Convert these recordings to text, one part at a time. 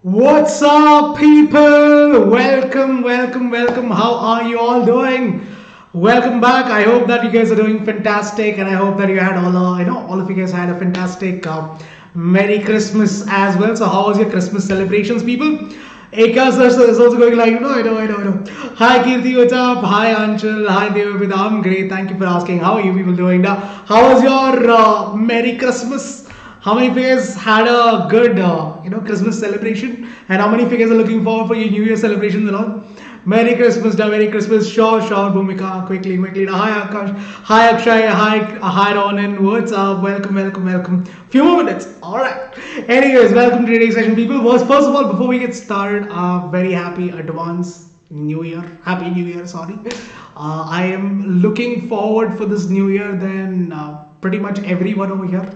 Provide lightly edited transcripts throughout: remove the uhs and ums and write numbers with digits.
What's up, people? Welcome. How are you all doing? Welcome back. I hope that you guys are doing fantastic, and I hope that you had all of you guys had a fantastic Merry Christmas as well. So, how was your Christmas celebrations, people? Eka sir is also going like, I know. Hi Kirti, what's up? Hi Anshul, hi Devavid. I'm great. Thank you for asking. How are you people doing now? How was your Merry Christmas? How many of you guys had a good, Christmas celebration? And how many of you guys are looking forward for your New Year celebrations and all? Merry Christmas, da Merry Christmas. Sure, Bhumika. Quickly. Hi, Akash. Hi, Akshay. Hi, Ronan. What's up? Welcome. Few more minutes. All right. Anyways, welcome to today's session, people. First of all, before we get started, very happy advance New Year. Happy New Year. Sorry. I am looking forward for this New Year than pretty much everyone over here.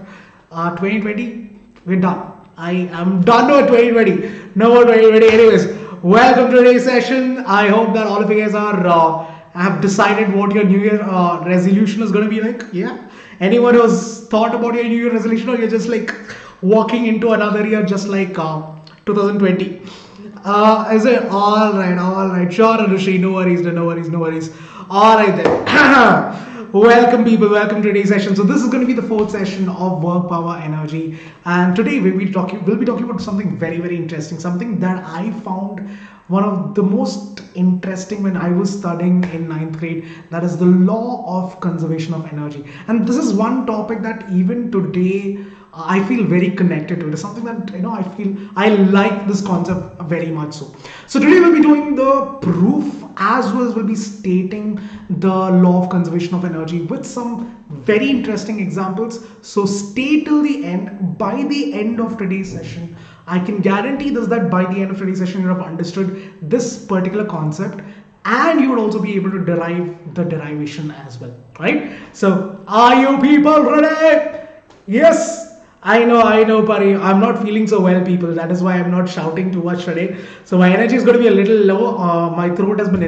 2020, we're done. I am done with 2020. No more 2020. Anyways, welcome to today's session. I hope that all of you guys are have decided what your New Year resolution is going to be like. Yeah. Anyone who's thought about your New Year resolution, or you're just like walking into another year just like 2020? Is it all right? Sure, Anushi. No worries. All right then. Welcome, people. Welcome to today's session. So this is going to be the fourth session of Work Power Energy, and today we'll be talking about something very interesting, something that I found one of the most interesting when I was studying in ninth grade. That is the law of conservation of energy, and this is one topic that even today I feel very connected to it. It's something that I feel I like this concept very much so. So today we'll be doing the proof as well as we'll be stating the law of conservation of energy with some very interesting examples. So stay till the end. By the end of today's session, I can guarantee this that by the end of today's session you have understood this particular concept, and you would also be able to derive the derivation as well, right? So are you people ready? Yes. I know, Pari. I'm not feeling so well, people. That is why I'm not shouting too much today. So my energy is going to be a little low. My throat has been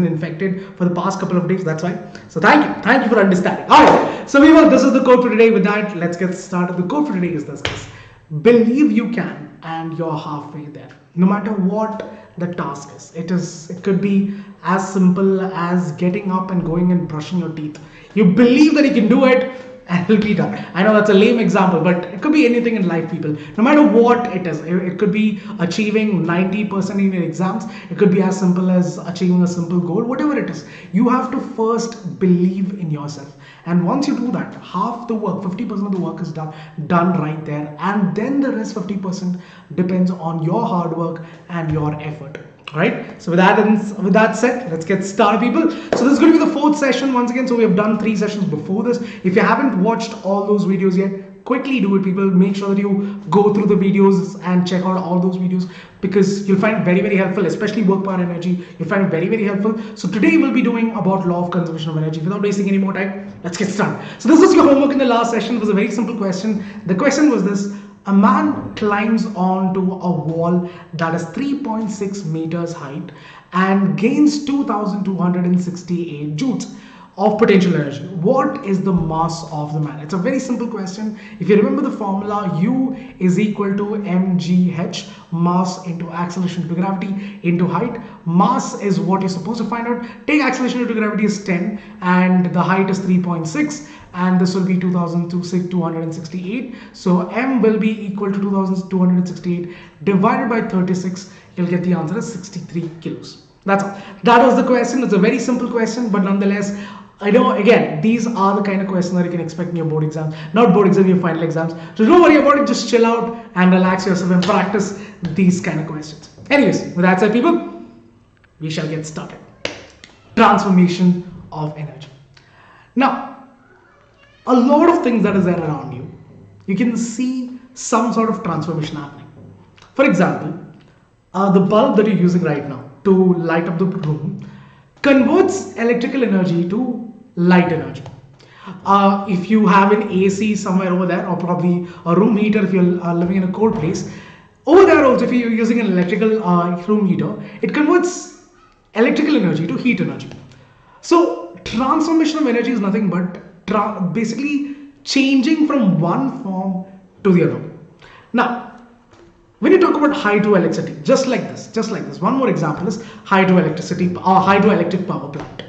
infected for the past couple of days. That's why. So thank you for understanding. All right. So this is the quote for today. With that, let's get started. The quote for today is this: guys. Believe you can, and you're halfway there. No matter what the task is, it could be as simple as getting up and going and brushing your teeth. You believe that you can do it, and it'll be done. I know that's a lame example, but it could be anything in life, people. No matter what it is, it could be achieving 90% in your exams. It could be as simple as achieving a simple goal. Whatever it is, you have to first believe in yourself. And once you do that, half the work, 50% of the work is done right there. And then the rest 50% depends on your hard work and your effort. Right. So with that said, let's get started, people. So this is going to be the fourth session once again. So we have done 3 sessions before this. If you haven't watched all those videos yet, quickly do it, people. Make sure that you go through the videos and check out all those videos, because you'll find it very helpful, especially work power energy. You'll find it very helpful. So today we'll be doing about law of conservation of energy. Without wasting any more time, let's get started. So this was your homework in the last session. It was a very simple question. The question was this: a man climbs onto a wall that is 3.6 meters height and gains 2268 joules of potential energy. What is the mass of the man? It's a very simple question. If you remember the formula, U is equal to mgh, mass into acceleration into gravity into height. Mass is what you're supposed to find out. Take acceleration into gravity is 10 and the height is 3.6, and this will be 2268. So m will be equal to 2268 divided by 36. You'll get the answer as 63 kilos. That's all. That was the question. It's a very simple question, but nonetheless, I know, again, these are the kind of questions that you can expect in your board exams, not board exams, your final exams. So don't worry about it. Just chill out and relax yourself and practice these kind of questions. Anyways, with that said, people, we shall get started. Transformation of energy. Now, a lot of things that is there around you, you can see some sort of transformation happening. For example, the bulb that you're using right now to light up the room converts electrical energy to light energy. If you have an AC somewhere over there, or probably a room heater if you're living in a cold place, over there also if you're using an electrical room heater, it converts electrical energy to heat energy. So transformation of energy is nothing but basically changing from one form to the other. Now, When you talk about hydroelectricity, just like this, one more example is hydroelectricity or hydroelectric power plant.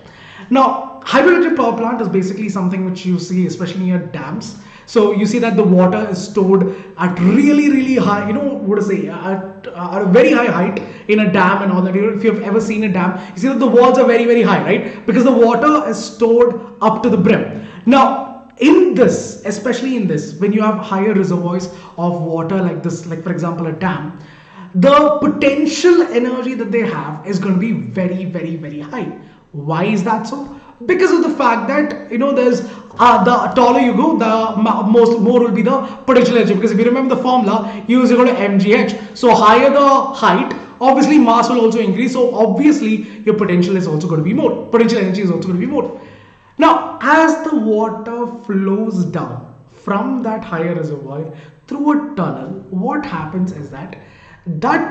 Now, hydroelectric power plant is basically something which you see, especially near dams. So you see that the water is stored at really, really high, what to say, at a very high height in a dam and all that. If you've ever seen a dam, you see that the walls are very, very high, right? Because the water is stored up to the brim. Now, in this, especially in this, when you have higher reservoirs of water like this, like for example a dam, the potential energy that they have is going to be very, very, very high. Why is that so? Because of the fact that there's the taller you go, the more will be the potential energy. Because if you remember the formula, U is equal to mgh. So higher the height, obviously mass will also increase. So obviously your potential is also going to be more. Potential energy is also going to be more. Now, as the water flows down from that higher reservoir through a tunnel, what happens is that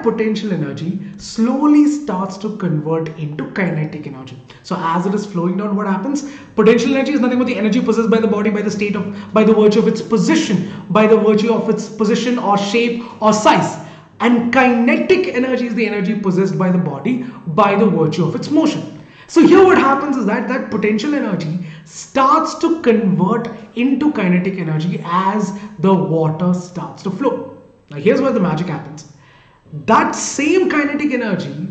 potential energy slowly starts to convert into kinetic energy. So as it is flowing down, what happens? Potential energy is nothing but the energy possessed by the body by the virtue of its position, or shape or size. And kinetic energy is the energy possessed by the body by the virtue of its motion. So here what happens is that potential energy starts to convert into kinetic energy as the water starts to flow. Now here's where the magic happens. That same kinetic energy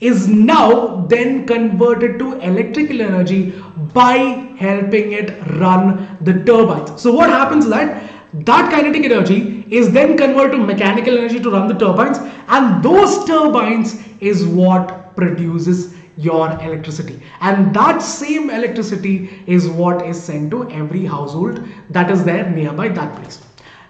is now then converted to electrical energy by helping it run the turbines. So what happens is that kinetic energy is then converted to mechanical energy to run the turbines, and those turbines is what produces your electricity, and that same electricity is what is sent to every household that is there nearby that place.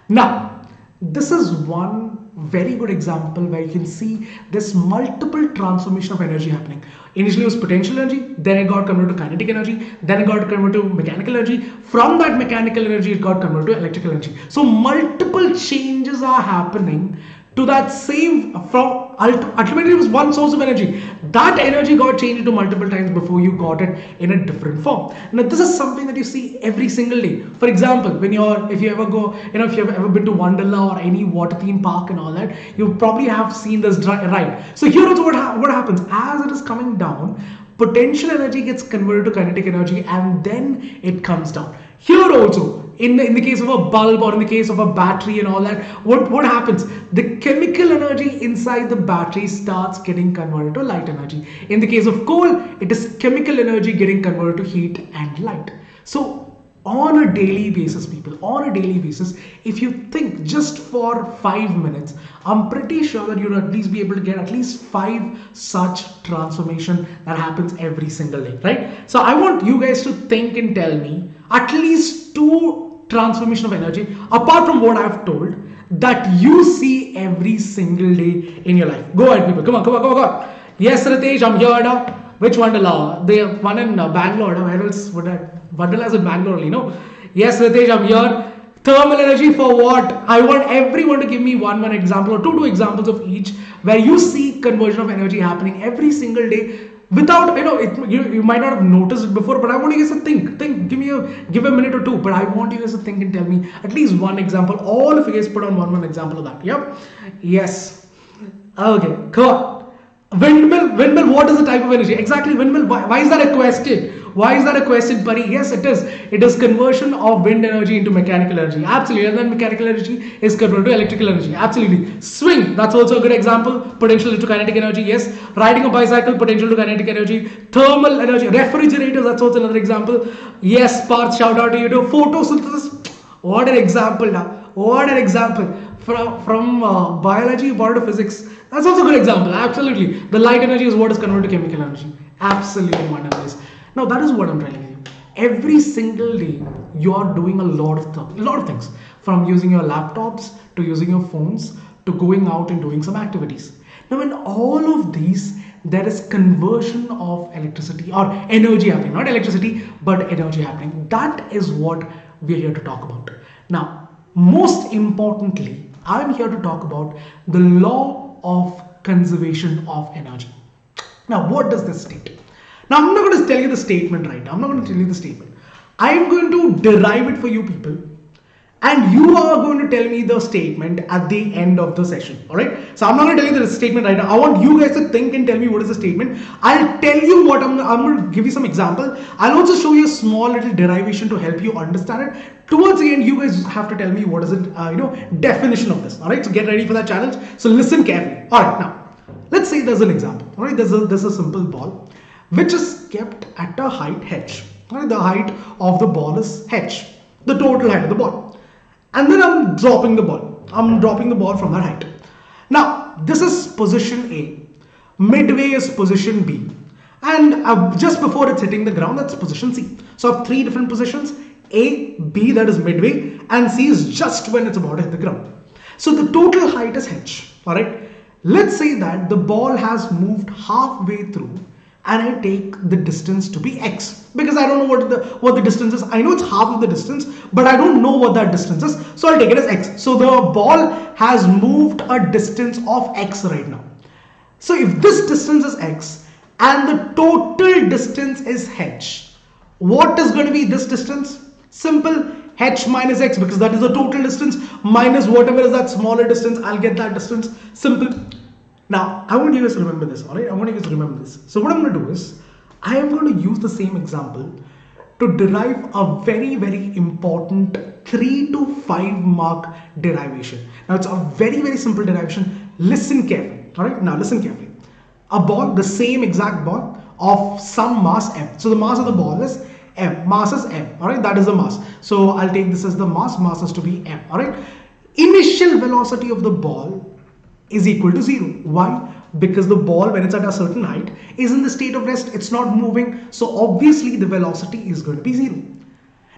Now, this is one very good example where you can see this multiple transformation of energy happening. Initially it was potential energy, then it got converted to kinetic energy, then it got converted to mechanical energy. From that mechanical energy, it got converted to electrical energy. So multiple changes are happening to that same, from ultimately it was one source of energy. That energy got changed into multiple times before you got it in a different form. Now this is something that you see every single day. For example, if you have ever been to Wonderla or any water theme park and all that, you probably have seen this ride. So here also what happens, as it is coming down, potential energy gets converted to kinetic energy and then it comes down. Here also, in the case of a bulb or in the case of a battery and all that, what happens? The chemical energy inside the battery starts getting converted to light energy. In the case of coal, it is chemical energy getting converted to heat and light. So on a daily basis, people, if you think just for 5 minutes, I'm pretty sure that you'll at least be able to get at least 5 such transformation that happens every single day, right? So I want you guys to think and tell me at least 2 transformation of energy apart from what I've told that you see every single day in your life. Go ahead, people. Come on. Yes, Ritesh, I'm here. Which Wonderla? The one in Bangalore. Where else would I? Wonderla is in Bangalore only, no? Yes, Ritesh, I'm here. Thermal energy for what? I want everyone to give me one example or two examples of each where you see conversion of energy happening every single day. Without, you might not have noticed it before, but I want you guys to think, give a minute or two, but I want you guys to think and tell me at least one example. All of you guys put on one example of that. Yep. Yes. Okay, come on. Windmill, what is the type of energy? Exactly, windmill. Why is that a question? Why is that a question, Pari? Yes, it is. It is conversion of wind energy into mechanical energy. Absolutely. And then mechanical energy is converted to electrical energy. Absolutely. Swing, that's also a good example. Potential to kinetic energy. Yes. Riding a bicycle, potential to kinetic energy. Thermal energy. Refrigerators, that's also another example. Yes, Parth, shout out to you too. Photosynthesis. What an example now. What an example. From biology, borrowed to physics. That's also a good example. Absolutely. The light energy is what is converted to chemical energy. Absolutely wonderful. Now that is what I'm telling you. Every single day you are doing a lot of things, from using your laptops to using your phones to going out and doing some activities. Now in all of these there is conversion of electricity or energy happening, not electricity but energy happening. That is what we are here to talk about. Now most importantly, I'm here to talk about the law of conservation of energy. Now what does this state? Now, I'm not going to tell you the statement right now. I'm not going to tell you the statement. I'm going to derive it for you people. and you are going to tell me the statement at the end of the session. All right, so I'm not going to tell you the statement right now. I want you guys to think and tell me what is the statement. I'll tell you what I'm going to give you some example. I'll also show you a small little derivation to help you understand it. Towards the end, you guys have to tell me what is it, definition of this. All right, so get ready for that challenge. So listen carefully. All right, now let's say there's an example. All right, there's a simple ball which is kept at a height h. All right, the height of the ball is h, the total height of the ball. And then I'm dropping the ball. I'm dropping the ball from that height. Now, this is position A. Midway is position B. And just before it's hitting the ground, that's position C. So I have three different positions. A, B, that is midway, and C is just when it's about to hit the ground. So the total height is h. Alright. Let's say that the ball has moved halfway through and I take the distance to be x, because I don't know what the distance is. I know it's half of the distance, but I don't know what that distance is, so I'll take it as x. So the ball has moved a distance of x right now. So if this distance is x and the total distance is h, what is going to be this distance? Simple, h minus x, because that is the total distance minus whatever is that smaller distance. I'll get that distance. Simple. Now, I want you guys to remember this, alright? I want you guys to remember this. So what I'm going to do is, I am going to use the same example to derive a very, very important 3 to 5 mark derivation. Now, it's a very, very simple derivation. Listen carefully, alright? Now, listen carefully. A ball, the same exact ball of some mass m. So the mass of the ball is m. Mass is m, alright? That is the mass. So I'll take this as the mass. Mass is to be m, alright? Initial velocity of the ball is equal to 0. Why? Because the ball, when it's at a certain height, is in the state of rest. It's not moving. So obviously the velocity is going to be 0.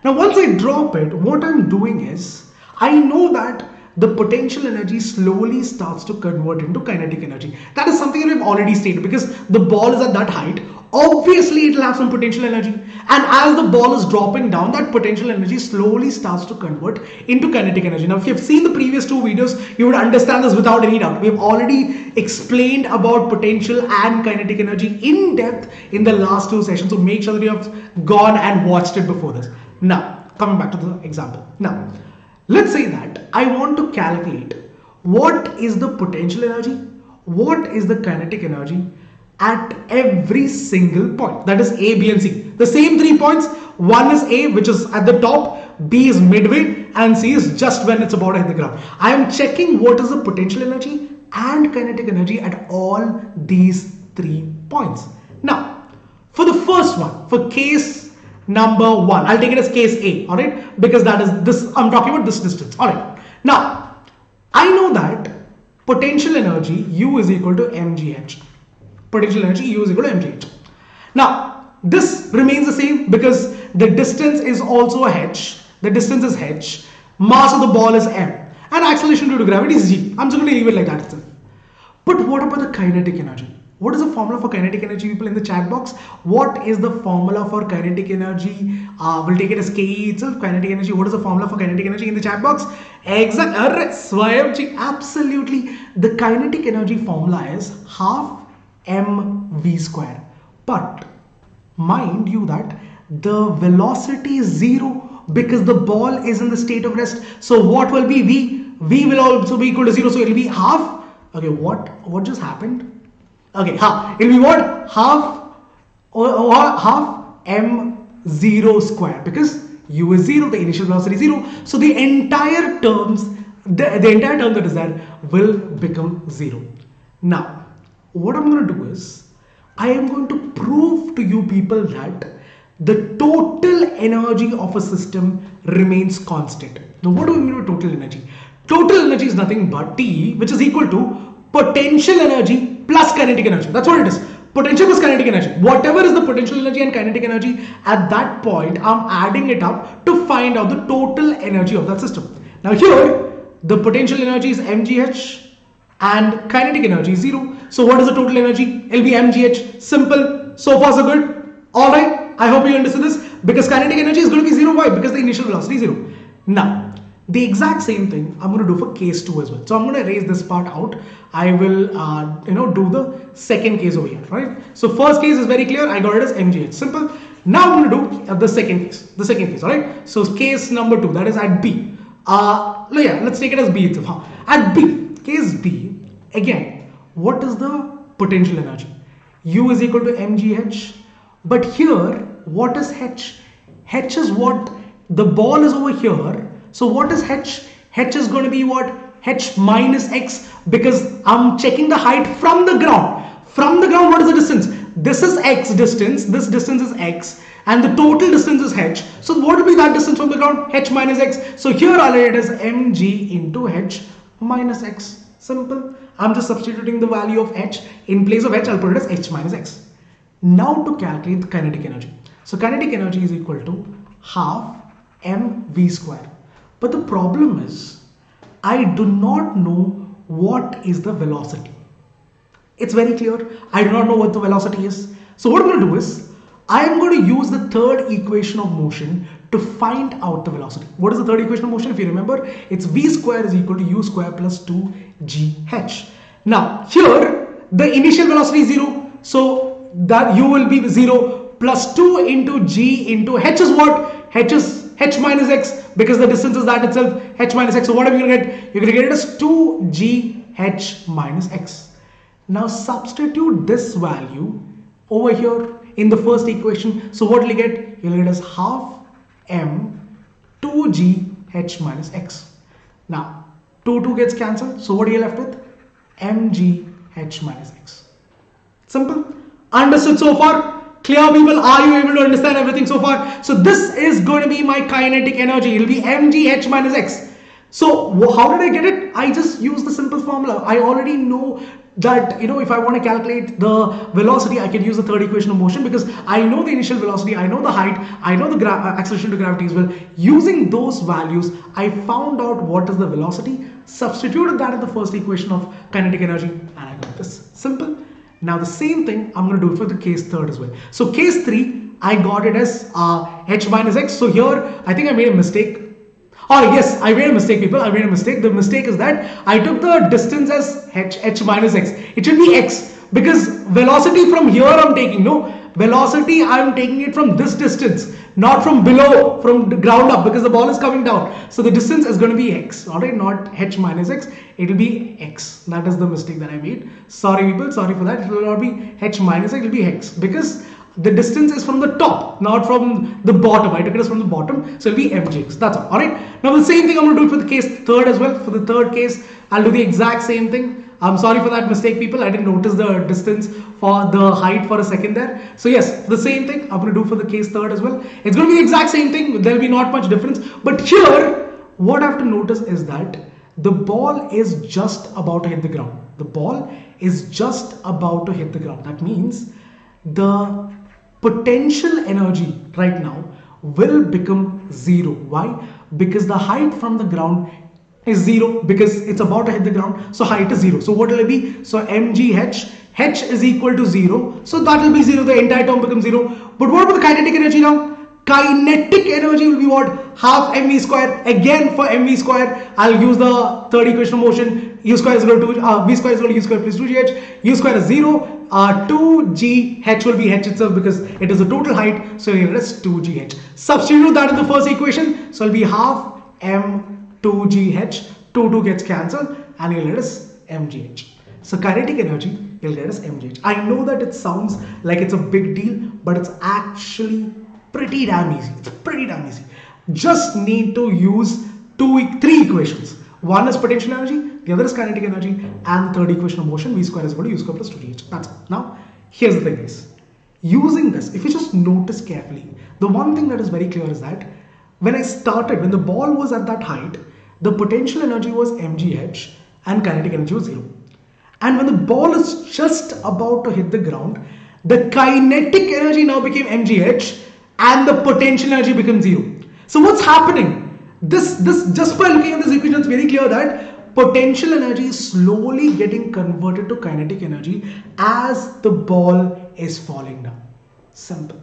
Now once I drop it, what I'm doing is, I know that the potential energy slowly starts to convert into kinetic energy. That is something that we've already stated, because the ball is at that height. Obviously it will have some potential energy, and as the ball is dropping down, that potential energy slowly starts to convert into kinetic energy. Now if you've seen the previous 2 videos, you would understand this without any doubt. We've already explained about potential and kinetic energy in depth in the last 2 sessions, so make sure that you have gone and watched it before this. Now coming back to the example. Now let's say that I want to calculate what is the potential energy, what is the kinetic energy at every single point, that is A, B and C. The same 3 points, one is A, which is at the top, B is midway, and C is just when it's about to hit the ground. I am checking what is the potential energy and kinetic energy at all these 3 points. Now, for the first one, for case number 1, I'll take it as case A, alright, because that is this, I'm talking about this distance, alright. Now, I know that potential energy U is equal to mgh. Potential energy U is equal to mgh. Now, this remains the same because the distance is also h. The distance is h. Mass of the ball is m. And acceleration due to gravity is g. I'm just going to leave it like that itself. But what about the kinetic energy? What is the formula for kinetic energy, people, in the chat box? What is the formula for kinetic energy? We'll take it as Ke itself, kinetic energy. What is the formula for kinetic energy in the chat box? Exactly. Absolutely. The kinetic energy formula is half mv square. But mind you that the velocity is 0 because the ball is in the state of rest. So what will be v? V will also be equal to 0. So it will be half. Okay, what just happened? Okay, it will be what? Half m0 square, because u is 0, the initial velocity is 0. So the entire terms, the entire term that is there will become 0. Now, what I'm going to do is, I am going to prove to you people that the total energy of a system remains constant. Now, what do we mean by total energy? Total energy is nothing but T, which is equal to potential energy plus kinetic energy. That's what it is. Potential plus kinetic energy. Whatever is the potential energy and kinetic energy at that point, I'm adding it up to find out the total energy of that system. Now here, the potential energy is mgh and kinetic energy is 0. So what is the total energy? It will be mgh. Simple. So far so good. Alright. I hope you understood this. Because kinetic energy is going to be 0. Why? Because the initial velocity is 0. Now, the exact same thing I'm going to do for case 2 as well. So I'm going to erase this part out. I will do the second case over here, right? So first case is very clear. I got it as mgh. Simple. Now I'm going to do the second case. All right. So case number 2, that is at B. Yeah, let's take it as B itself. Huh? At B, case B, again, what is the potential energy? U is equal to mgh. But here, what is h? H is what? The ball is over here. So what is h? H is going to be what? H minus x, because I'm checking the height from the ground. From the ground, what is the distance? This is x distance, this distance is x, and the total distance is h. So what will be that distance from the ground? H minus x. So here I'll write it as mg into h minus x. Simple. I'm just substituting the value of h. In place of h, I'll put it as h minus x. Now to calculate the kinetic energy. So kinetic energy is equal to half mv square. But the problem is, I do not know what is the velocity. It's very clear. I do not know what the velocity is. So what I'm going to do is, I am going to use the third equation of motion to find out the velocity. What is the third equation of motion? If you remember, it's v square is equal to u square plus 2gh. Now, here, the initial velocity is 0. So that u will be 0 plus 2 into g into h is what? H is h minus x, because the distance is that itself, h minus x. So what are you going to get? You're going to get it as 2gh minus x. Now substitute this value over here in the first equation. So what will you get? You'll get as half m 2gh minus x. Now 2 gets cancelled. So what are you left with? mgh minus x. Simple. Understood so far? Clear, people? Are you able to understand everything so far? So this is going to be my kinetic energy. It will be mgh minus x. So how did I get it? I just used the simple formula. I already know that, if I want to calculate the velocity, I can use the third equation of motion, because I know the initial velocity, I know the height, I know the acceleration to gravity as well. Using those values, I found out what is the velocity, substituted that in the first equation of kinetic energy, and I got this. Simple. Now the same thing I'm going to do for the case third as well. So case 3, I got it as h minus x. So here, I think I made a mistake. Oh yes, I made a mistake, people. I made a mistake. The mistake is that I took the distance as h minus x. It should be x, because velocity from here I'm taking. No, velocity I'm taking it from this distance, not from below, from the ground up, because the ball is coming down. So the distance is going to be x, alright, not h minus x. It will be x. That is the mistake that I made. Sorry, people. Sorry for that. It will not be h minus x. It will be x, because the distance is from the top, not from the bottom. I took it as from the bottom, so it'll be mgx. That's all. Alright. Now the same thing I'm going to do for the case third as well. For the third case, I'll do the exact same thing. I'm sorry for that mistake, people. I didn't notice the distance for the height for a second there. So yes, the same thing I'm going to do for the case third as well. It's going to be the exact same thing. There'll be not much difference. But here, what I have to notice is that the ball is just about to hit the ground. The ball is just about to hit the ground. That means the potential energy right now will become 0. Why? Because the height from the ground is 0, because it's about to hit the ground. So height is 0. So what will it be? So mgh, h is equal to 0. So that will be 0. The entire term becomes 0. But what about the kinetic energy now? Kinetic energy will be what? Half mv square. Again, for mv square, I'll use the third equation of motion. U square is equal to v square is equal to u square plus 2gh. U square is 0. 2gh will be h itself, because it is the total height. So here it is 2gh. Substitute that in the first equation. So it'll be half m 2gh. 2 gets cancelled, and you'll get as mgh. So kinetic energy, you'll get as mgh. I know that it sounds like it's a big deal, but it's actually pretty damn easy. It's pretty damn easy. Just need to use three equations. One is potential energy, the other is kinetic energy, and the third equation of motion, v square is equal to u square plus 2gh. That's all. Now, here's the thing, guys. Using this, if you just notice carefully, the one thing that is very clear is that when I started, when the ball was at that height, the potential energy was mgh and kinetic energy was 0. And when the ball is just about to hit the ground, the kinetic energy now became mgh and the potential energy became 0. So what's happening? This just by looking at this equation, it's very clear that potential energy is slowly getting converted to kinetic energy as the ball is falling down. Simple.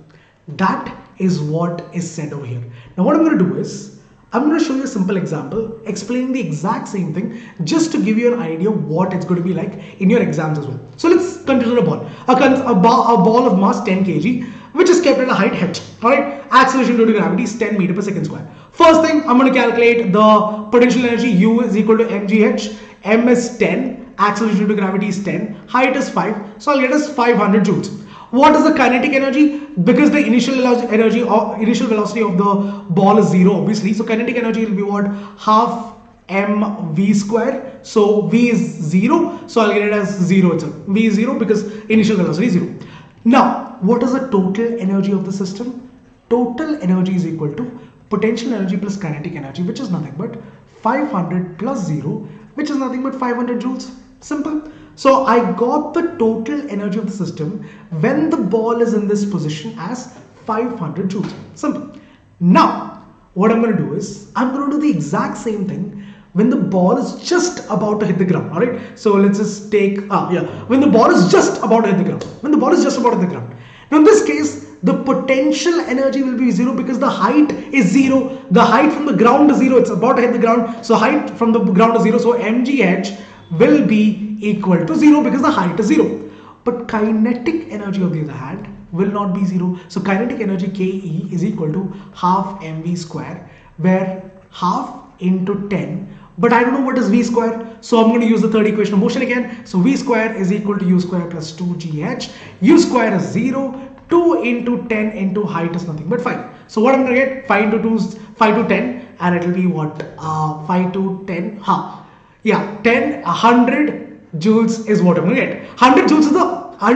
That is what is said over here. Now what I'm going to do is, I'm going to show you a simple example explaining the exact same thing, just to give you an idea what it's going to be like in your exams as well. So let's consider a ball. A ball of mass 10 kg, which is kept at a height h. Alright, acceleration due to gravity is 10 meter per second square. First thing, I'm going to calculate the potential energy. U is equal to mgh. M is 10. Acceleration due to gravity is 10. Height is 5. So I'll get us 500 joules. What is the kinetic energy? Because the initial energy or initial velocity of the ball is 0, obviously. So kinetic energy will be what? Half mv square. So v is 0. So I'll get it as 0 itself. V is 0 because initial velocity is 0. Now, what is the total energy of the system? Total energy is equal to potential energy plus kinetic energy, which is nothing but 500 plus 0, which is nothing but 500 joules. Simple. So I got the total energy of the system when the ball is in this position as 500 joules. Simple. Now, what I'm going to do is I'm going to do the exact same thing when the ball is just about to hit the ground. All right. So let's just take when the ball is just about to hit the ground. When the ball is just about to hit the ground. Now in this case, the potential energy will be 0 because the height is 0. The height from the ground is 0. It's about to hit the ground. So height from the ground is 0. So mgh will be equal to 0 because the height is 0. But kinetic energy on the other hand will not be 0. So kinetic energy Ke is equal to half mv square, where half into 10. But I don't know what is v square. So I'm going to use the third equation of motion again. So v square is equal to u square plus 2gh. U square is 0. 2 into 10 into height is nothing but 5. So what I'm going to get? 5 into 2 is 5 to 10. And it will be what? 5 to 10. 100 joules is what I'm going to get. 100 joules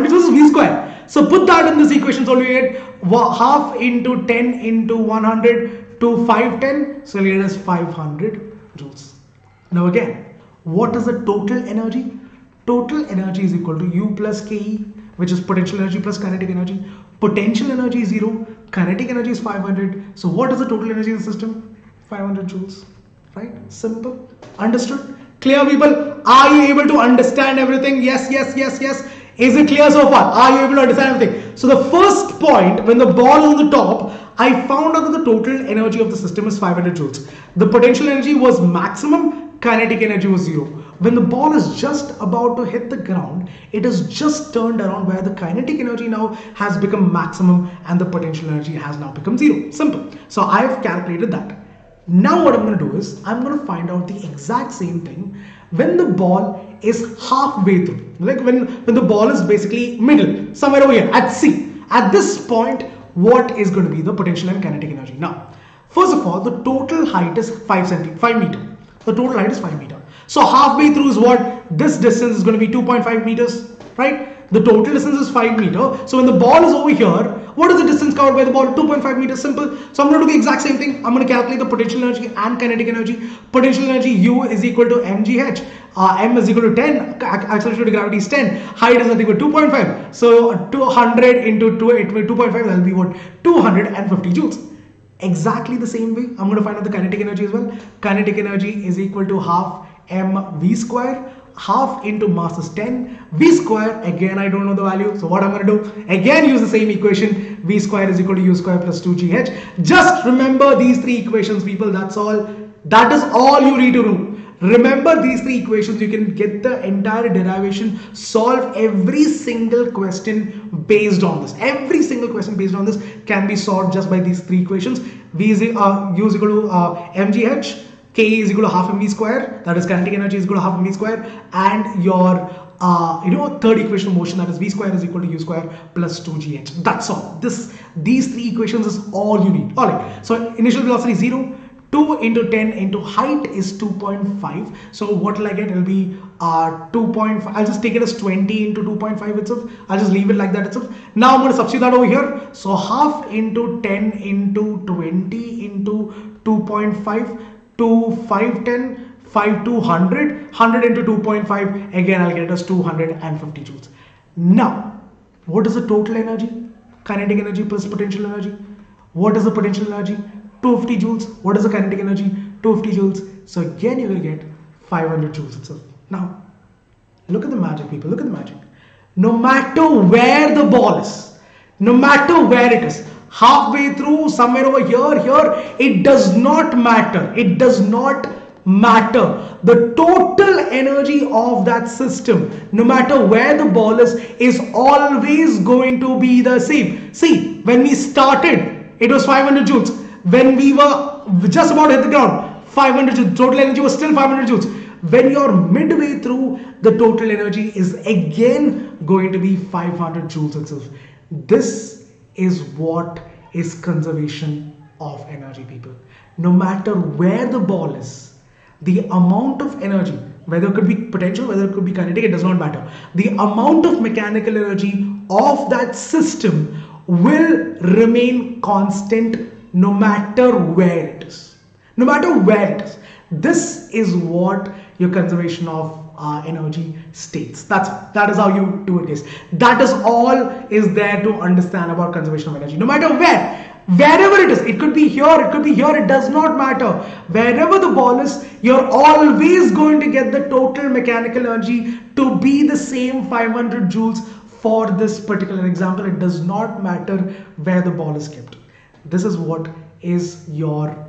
is v square. So put that in this equation. So we get half into 10 into 100 to 510. So it is 500 joules. Now again, what is the total energy? Total energy is equal to U plus Ke, which is potential energy plus kinetic energy. Potential energy is 0. Kinetic energy is 500. So what is the total energy of the system? 500 joules. Right? Simple. Understood? Clear, people? Are you able to understand everything? Yes, yes, yes, yes. Is it clear so far? Are you able to understand everything? So the first point, when the ball is on the top, I found out that the total energy of the system is 500 joules. The potential energy was maximum, kinetic energy was 0. When the ball is just about to hit the ground, it is just turned around where the kinetic energy now has become maximum and the potential energy has now become 0. Simple. So I have calculated that. Now what I'm going to do is I'm going to find out the exact same thing when the ball is halfway through. Like when the ball is basically middle, somewhere over here at C. At this point, what is going to be the potential and kinetic energy? Now, first of all, the total height is 5 meter. The total height is 5 meter. So halfway through is what? This distance is going to be 2.5 meters, right? The total distance is 5 meter. So when the ball is over here, what is the distance covered by the ball? 2.5 meters. Simple. So I'm going to do the exact same thing. I'm going to calculate the potential energy and kinetic energy. Potential energy U is equal to mgh. M is equal to 10. Acceleration due to gravity is 10. Height is nothing but 2.5. So 200 into 2.5, that will be what? 250 joules. Exactly the same way, I'm going to find out the kinetic energy as well. Kinetic energy is equal to half mv square. Half into mass is 10. V square, again I don't know the value. So what I'm going to do? Again use the same equation. V square is equal to u square plus 2gh. Just remember these three equations, people. That's all. That is all you need to do. Remember these three equations. You can get the entire derivation. Solve every single question based on this. Every single question based on this can be solved just by these three equations. V is U is equal to mgh. K is equal to half mv square, that is kinetic energy is equal to half mv square, and your third equation of motion, that is v square is equal to u square plus 2gh. That's all. These three equations is all you need. All right. So initial velocity 0. 2 into 10 into height is 2.5. So what will I get? It will be 2.5. I'll just take it as 20 into 2.5 itself. I'll just leave it like that itself. Now I'm going to substitute that over here. So half into 10 into 20 into 2.5 to 510, 5 to 100, 100 into 2.5. Again, I'll get it as 250 joules. Now, what is the total energy? Kinetic energy plus potential energy. What is the potential energy? 250 joules. What is the kinetic energy? 250 joules. So again, you will get 500 joules itself. Now, look at the magic, people. Look at the magic. No matter where the ball is, no matter where it is, halfway through, somewhere over here, it does not matter. It does not matter. The total energy of that system, no matter where the ball is always going to be the same. See, when we started, it was 500 joules. When we were just about hit the ground, 500 joules. Total energy was still 500 joules. When you're midway through, the total energy is again going to be 500 joules itself. This is what is conservation of energy, people. No matter where the ball is, the amount of energy, whether it could be potential, whether it could be kinetic, it does not matter. The amount of mechanical energy of that system will remain constant no matter where it is. No matter where it is. This is what your conservation of energy states. That is how you do it, guys. That is all is there to understand about conservation of energy. No matter wherever it is, it could be here, it could be here, it does not matter. Wherever the ball is, you're always going to get the total mechanical energy to be the same 500 joules for this particular example. It does not matter where the ball is kept. This is what is your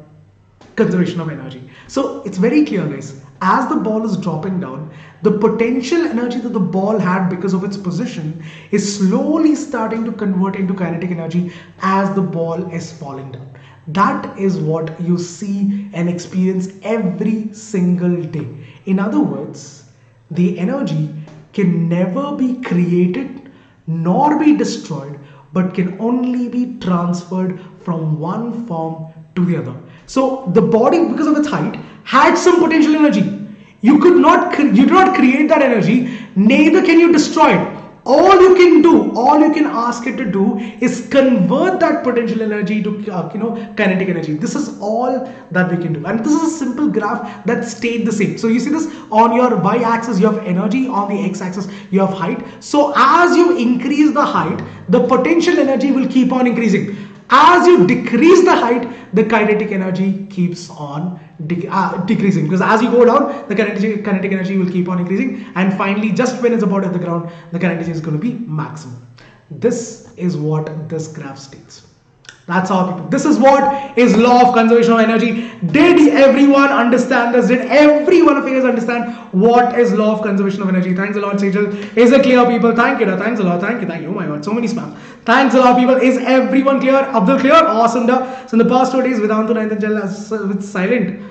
conservation of energy. So it's very clear, guys. As the ball is dropping down, the potential energy that the ball had because of its position is slowly starting to convert into kinetic energy as the ball is falling down. That is what you see and experience every single day. In other words, the energy can never be created nor be destroyed, but can only be transferred from one form to the other. So the body, because of its height, had some potential energy. You do not create that energy, neither can you destroy it. All you can do, all you can ask it to do is convert that potential energy to kinetic energy. This is all that we can do, and this is a simple graph that stayed the same. So you see this, on your y-axis you have energy, on the x-axis you have height. So as you increase the height, the potential energy will keep on increasing. As you decrease the height, the kinetic energy keeps on decreasing, because as you go down, the kinetic energy will keep on increasing, and finally just when it's about at the ground, the kinetic energy is going to be maximum. This is what this graph states. That's how people. This is what is law of conservation of energy. Did everyone understand this? Did every one of you guys understand what is law of conservation of energy? Thanks a lot, Sejal. Is it clear, people? Thank you. Thanks a lot. Thank you. Oh my God, so many spams. Thanks a lot, people. Is everyone clear? Abdul clear? Awesome. So in the past 2 days, Vedantu 9th and 10th with silent.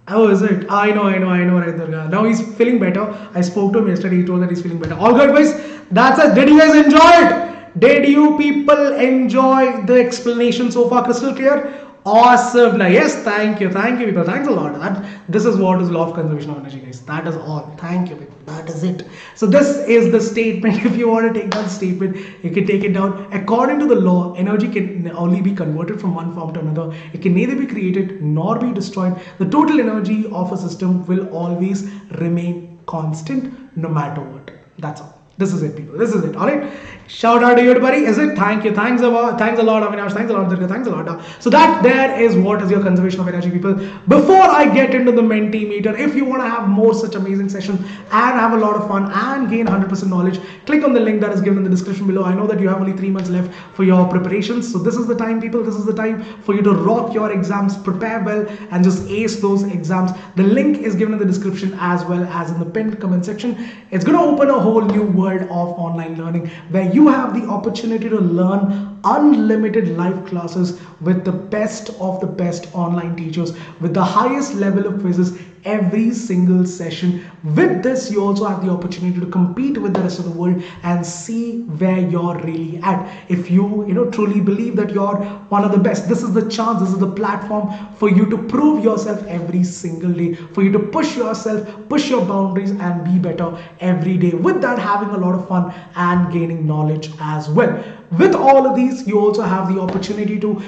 Oh, is it? I know, right, Durga. Now he's feeling better. I spoke to him yesterday. He told that he's feeling better. All good, guys. That's it. Did you guys enjoy it? Did you people enjoy the explanation so far? Crystal clear? Awesome. Yes, thank you people. Thanks a lot. This is what is law of conservation of energy, guys. That is all. Thank you people. That is it. So this is the statement. If you want to take that statement, you can take it down. According to the law, energy can only be converted from one form to another. It can neither be created nor be destroyed. The total energy of a system will always remain constant no matter what. That's all. This is it, people. This is it. All right. Shout out to you, everybody. Is it? Thank you. Thanks a lot, Avinash. Thanks a lot, Durga. Thanks a lot. So that there is what is your conservation of energy, people. Before I get into the Mentimeter, if you want to have more such amazing sessions and have a lot of fun and gain 100% knowledge, click on the link that is given in the description below. I know that you have only 3 months left for your preparations. So this is the time, people. This is the time for you to rock your exams, prepare well, and just ace those exams. The link is given in the description as well as in the pinned comment section. It's going to open a whole new world of online learning where you have the opportunity to learn unlimited live classes with the best of the best online teachers with the highest level of quizzes every single session. With this, you also have the opportunity to compete with the rest of the world and see where you're really at. If you truly believe that you're one of the best, this is the chance, this is the platform for you to prove yourself every single day, for you to push yourself, push your boundaries and be better every day. With that, having a lot of fun and gaining knowledge as well. With all of these, you also have the opportunity to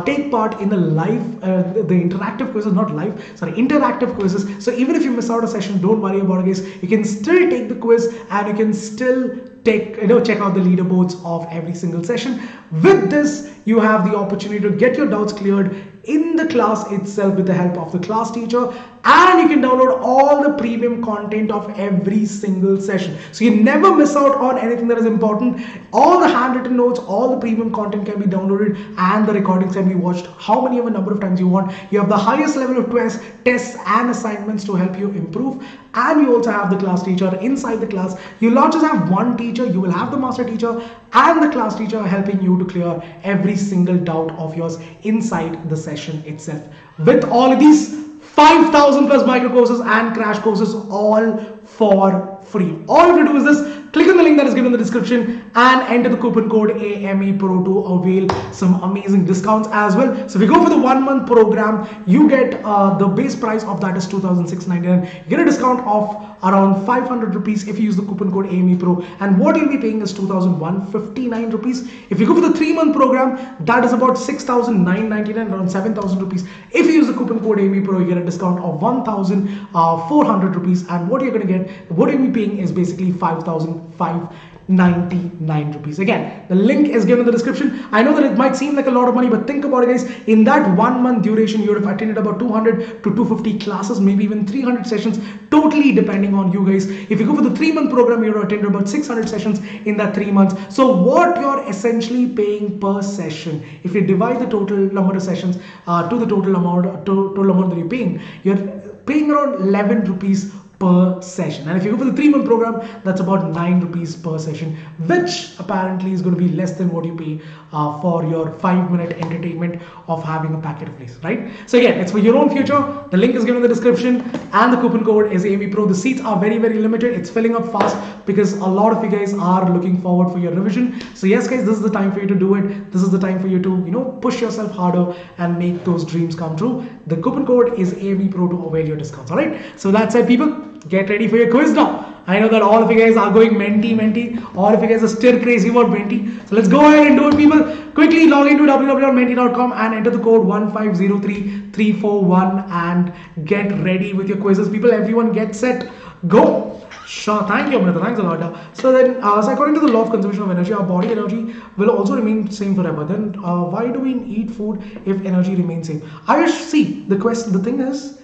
take part in the live, the interactive quizzes, interactive quizzes. So even if you miss out a session, don't worry about it, guys. You can still take the quiz and you can still check out the leaderboards of every single session. With this, you have the opportunity to get your doubts cleared in the class itself with the help of the class teacher, and you can download all the premium content of every single session, so you never miss out on anything that is important. All the handwritten notes, all the premium content can be downloaded, and the recordings can be watched how many ever number of times you want. You have the highest level of tests and assignments to help you improve, and you also have the class teacher inside the class. You'll not just have one teacher, you will have the master teacher and the class teacher helping you to clear every single doubt of yours inside the session itself. With all of these 5,000 plus micro courses and crash courses, all for free. All you have to do is this: click on the link that is given in the description and enter the coupon code AMEPRO to avail some amazing discounts as well. So if you go for the 1 month program, you get the base price of that is 2,699. You get a discount of around 500 rupees if you use the coupon code AMEPRO, and what you'll be paying is 2,159 rupees. If you go for the 3 month program, that is about 6,999, around 7,000 rupees. If you use the coupon code AMEPRO, you get a discount of 1,400 rupees, and what you're going to get, what you'll be paying is basically 5,599 rupees. Again, the link is given in the description. I know that it might seem like a lot of money, but think about it, guys. In that 1 month duration, you would have attended about 200 to 250 classes, maybe even 300 sessions, totally depending on you guys. If you go for the 3 month program, you would have attended about 600 sessions in that 3 months. So what you're essentially paying per session, if you divide the total number of sessions to the total amount that you're paying around 11 rupees per session. And if you go for the 3 month program, that's about 9 rupees per session, which apparently is going to be less than what you pay for your 5-minute entertainment of having a packet of lace, right? So again, it's for your own future. The link is given in the description and the coupon code is AMEPRO. The seats are very, very limited. It's filling up fast because a lot of you guys are looking forward for your revision. So yes, guys, this is the time for you to do it. This is the time for you to, push yourself harder and make those dreams come true. The coupon code is AMEPRO to avail your discounts. All right. So that's it, people. Get ready for your quiz now. I know that all of you guys are going menti. All of you guys are still crazy about menti. So let's go ahead and do it, people. Quickly log into www.menti.com and enter the code 1503341 and get ready with your quizzes, people. Everyone get set, go. Sure, thank you, Amrita. Thanks a lot. So according to the law of conservation of energy, our body energy will also remain same forever. Then why do we eat food if energy remains same? I see the question. The thing is,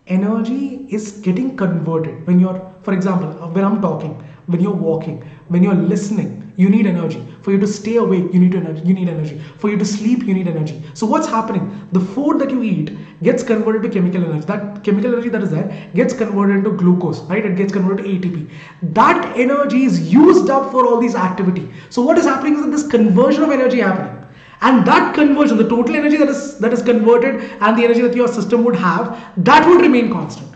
energy is getting converted when you're, for example, when I'm talking, when you're walking, when you're listening, you need energy. For you to stay awake, you need energy. For you to sleep, you need energy. So what's happening? The food that you eat gets converted to chemical energy. That chemical energy that is there gets converted into glucose, right? It gets converted to ATP. That energy is used up for all these activity. So what is happening is that this conversion of energy happening. And that conversion, the total energy that is converted and the energy that your system would have, that would remain constant.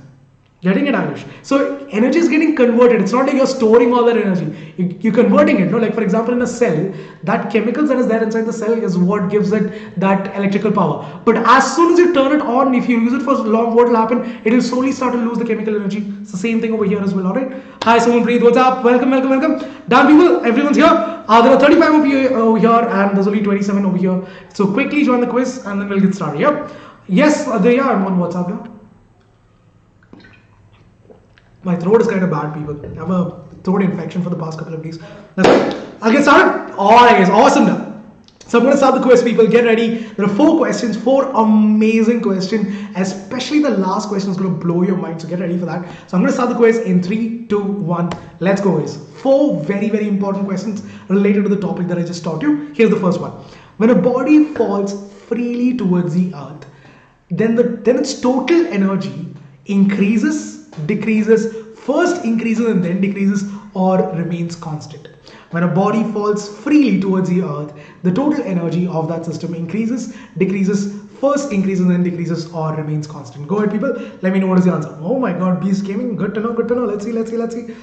Getting it, Ayush? So energy is getting converted. It's not like you're storing all that energy. You're converting it. No, like for example, in a cell, that chemicals that is there inside the cell is what gives it that electrical power. But as soon as you turn it on, if you use it for long, what will happen? It will slowly start to lose the chemical energy. It's the same thing over here as well. All right. Hi, Somanpreet. What's up? Welcome. Done, people. Everyone's here. There are 35 of you over here, and there's only 27 over here. So quickly join the quiz, and then we'll get started. Yep. Yes, they are on WhatsApp. Yeah. My throat is kind of bad, people. I have a throat infection for the past couple of days. I'll get started. Alright, guys, awesome now. So I'm going to start the quiz, people. Get ready. There are 4 questions, 4 amazing questions. Especially the last question is going to blow your mind. So get ready for that. So I'm going to start the quiz in 3, 2, 1. Let's go, guys. 4 very, very important questions related to the topic that I just taught you. Here's the first one. When a body falls freely towards the earth, then its total energy increases, decreases, first increases and then decreases, or remains constant. When a body falls freely towards the earth, the total energy of that system increases, decreases, first increases and then decreases, or remains constant. Go ahead, people. Let me know what is the answer. Oh my god, Beast Gaming. Good to know. Let's see.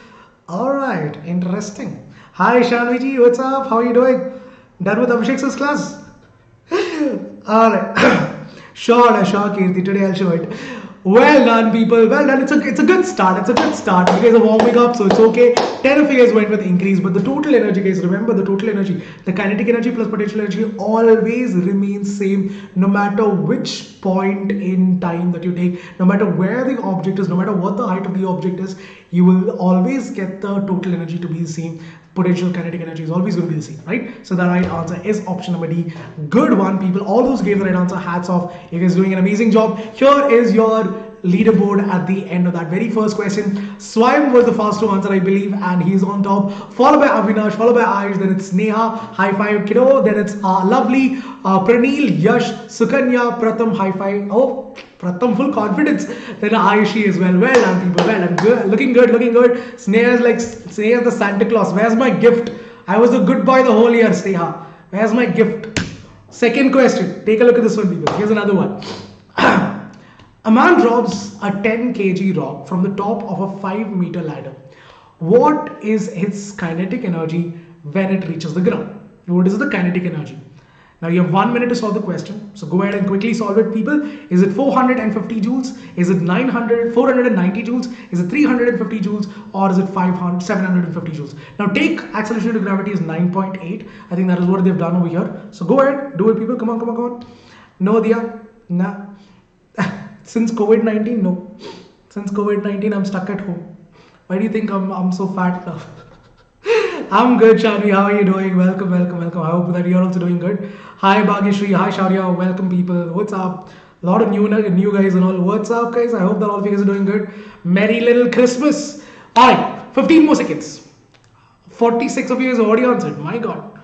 Alright, interesting. Hi Shanviji, what's up? How are you doing? Done with Abhishek's class? Alright. Sure, Kirti. Today I'll show it. Well done, people. Well done. It's a good start. You guys are warming up, so it's okay. 10 of you guys went with increase, but the total energy, guys, remember the total energy, the kinetic energy plus potential energy always remains same no matter which point in time that you take, no matter where the object is, no matter what the height of the object is, you will always get the total energy to be the same. Potential kinetic energy is always going to be the same, right? So the right answer is option number D. Good one, people. All those gave the right answer. Hats off. You guys doing an amazing job. Here is your leaderboard at the end of that very first question. Swayam was the first to answer, I believe, and he's on top, followed by Avinash, followed by Ayush, then it's Sneha, high five, kiddo, then it's Lovely, Praneel, Yash, Sukanya, Pratham, high five. Oh, Pratham, full confidence. Then Ayushi as well. Well done, people. Well done. Good. Looking good, looking good. Sneha is like, Sneha is the Santa Claus. Where's my gift? I was a good boy the whole year, Sneha. Where's my gift? Second question. Take a look at this one, people. Here's another one. A man drops a 10 kg rock from the top of a 5-meter ladder. What is its kinetic energy when it reaches the ground? What is the kinetic energy? Now you have 1 minute to solve the question. So go ahead and quickly solve it, people. Is it 450 joules? Is it 490 joules? Is it 350 joules? Or is it 750 joules? Now take acceleration to gravity is 9.8. I think that is what they've done over here. So go ahead, do it, people. Come on, come on, come on. No, Diya. Nah. Since COVID-19, no. Since COVID-19, I'm stuck at home. Why do you think I'm so fat now? I'm good, Shani. How are you doing? Welcome, welcome, welcome. I hope that you're also doing good. Hi, Bhageshri. Hi, Shaurya. Welcome, people. What's up? A lot of new guys and all. What's up, guys? I hope that all of you guys are doing good. Merry little Christmas. All right, 15 more seconds. 46 of you guys already answered. My God.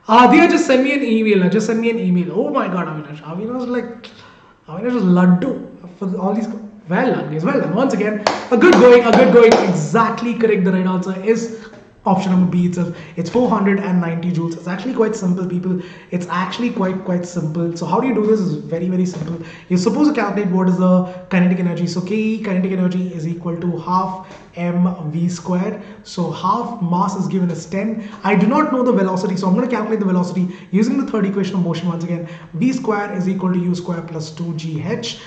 Diya, just send me an email. Just send me an email. Oh my God, Avinash. Avinash is laddu for all these. Well done, guys. Well done. Once again, a good going, a good going. Exactly correct. The right answer is option number B itself. It's 490 joules. It's actually quite simple, people. It's actually quite simple. So how do you do this? Is very, very simple. You're supposed to calculate what is the kinetic energy. So Ke, kinetic energy, is equal to half mv squared. So half mass is given as 10. I do not know the velocity, so I'm going to calculate the velocity using the third equation of motion once again. V square is equal to u square plus 2gh.